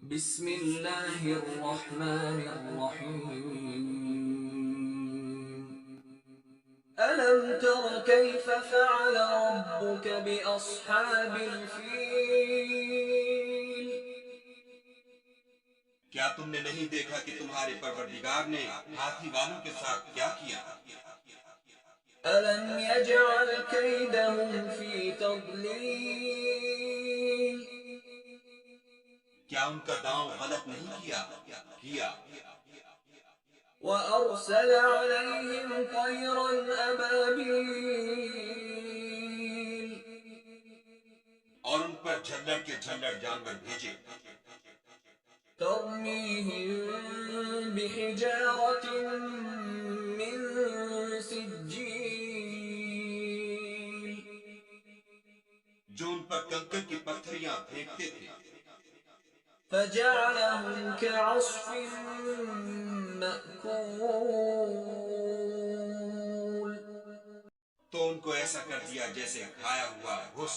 بسم اللہ الرحمن الرحیم ألم تر كيف فعل ربك بأصحاب الفيل کیا تم نے نہیں دیکھا کہ تمہارے پروردگار نے ہاتھی والوں کے ساتھ کیا کیا؟ ألم يجعل كيدهم في تضليل کیا ان کا داؤں غلط نہیں کیا؟ وأرسل عليهم طيرا أبابيل اور ان پر جھلڑ کے جھلڑ جانور بھیجے ترميهم بحجارة من سجيل جو ان پر کنکر کی پتھریاں پھینکتے تھے فجعلهم كعصف مأكول تو ان کو ایسا کر دیا جیسے کھایا ہوا گھس